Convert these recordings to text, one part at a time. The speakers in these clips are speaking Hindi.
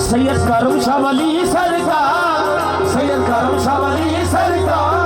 सैयद करम शाह वली सरकार, सैयद करम शाह वली सरकार,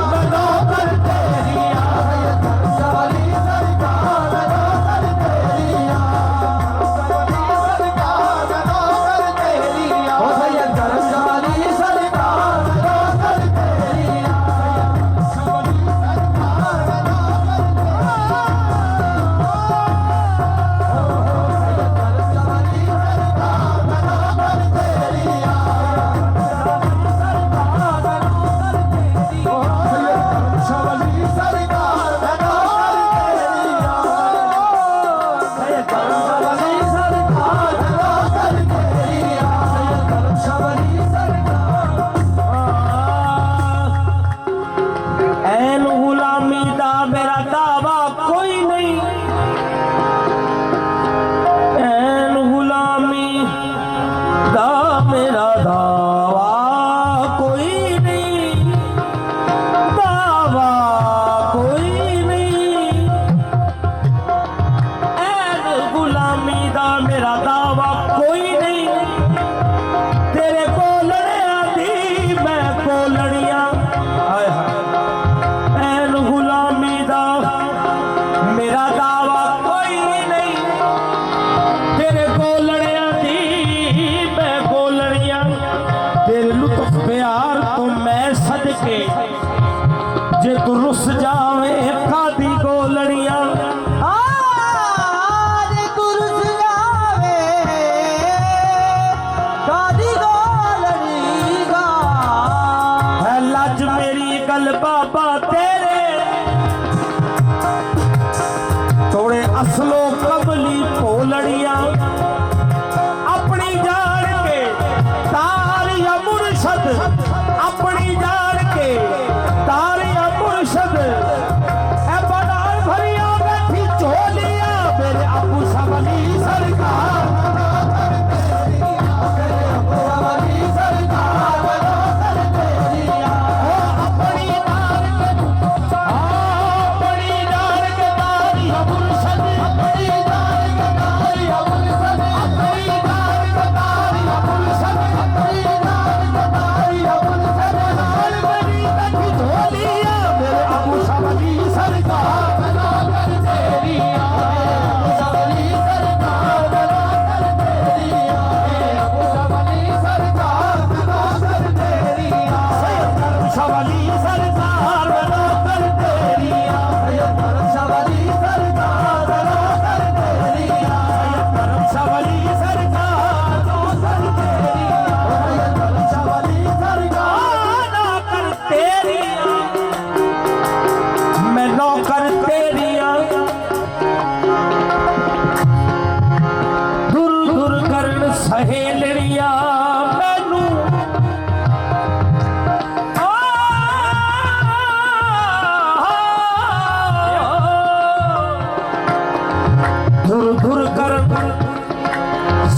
जे तू रुस जावे कादी गोलड़ियां, जे तू रुस जावे कादी गोलड़ियां, है लज मेरी गल बाबा तेरे थोड़े असलो कबली पोलड़ियां, अपनी जान के तार या मुर्शद, अपनी जान के तार या मुर्शद, ए बनार भरिया बैठी चोलिया मेरे अबू शावली सरकार,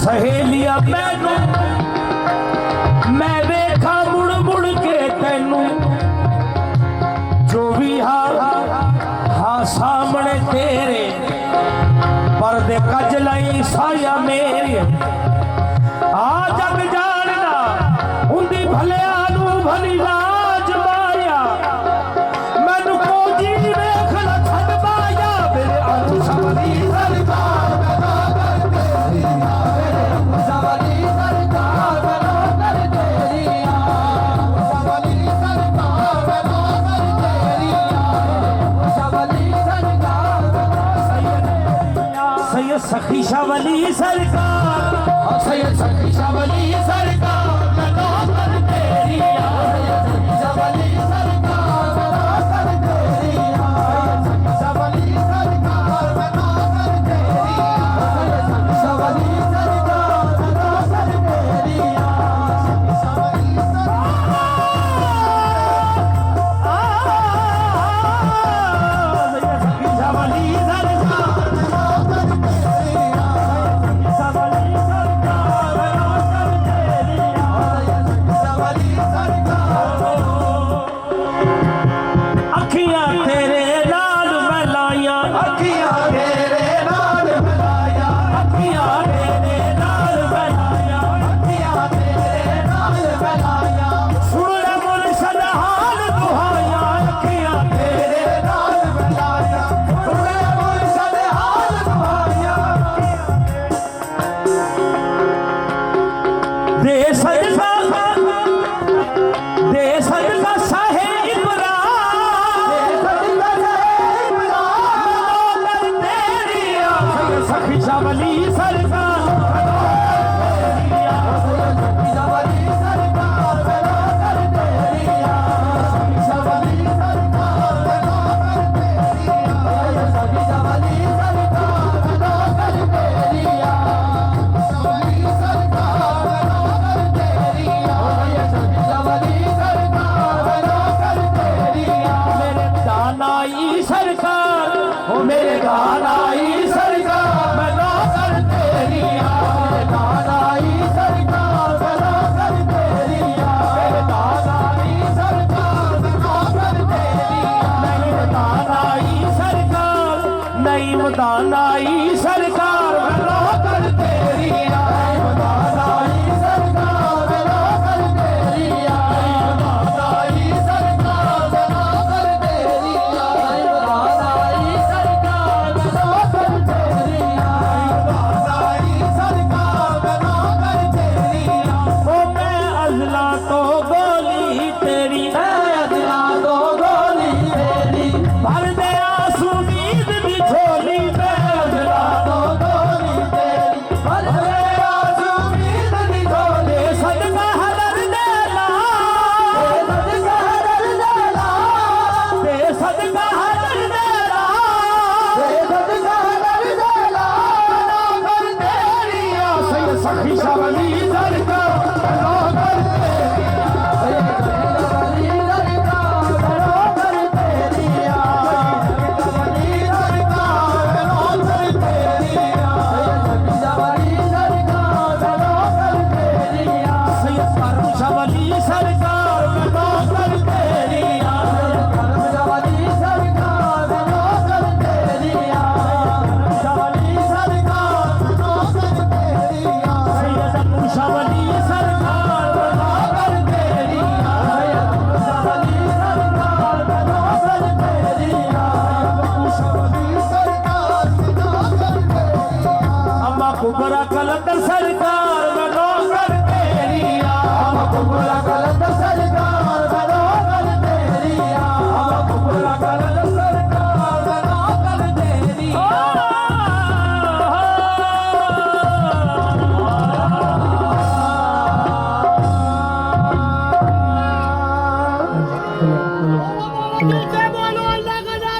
सहेलिया मैनू मैं वेखा मुड़ मुड़ के तैनू, जो भी हाँ सामने तेरे पर्दे कज लाई साया मेरे, आ जग जानना उंदी भलिया नू भली लाज माया, मैनू कोजी वेख ला छड़ पाया मेरे अबू शावली सरकार, सखी शावली सरकार, सैयद सखी शावली सरकार, मैं नौकर तेरी शावली सरकार, मैं नौकर तेरी शावली सरकार, मैं नौकर तेरी शावली सरकार, मैं नौकर तेरी शावली सरकार, सखी शावली सरकार, सखी शबली सरकार नौकर तेरिया सखी सरकार नौकर तेरिया शबली सरकार नौकर तेरिया सखी सरकार नौकर तेरिया सैयद करम शबली सरकार नौकर तेरिया करमजवाली सरकार नौकर तेरिया शबली सरकार नौकर तेरिया सैयद शबली सरकार नौकर तेरिया करमजवाली सरकार नौकर तेरिया शबली सरकार नौकर तेरिया अम्मा कुबरा कलंदर सरकार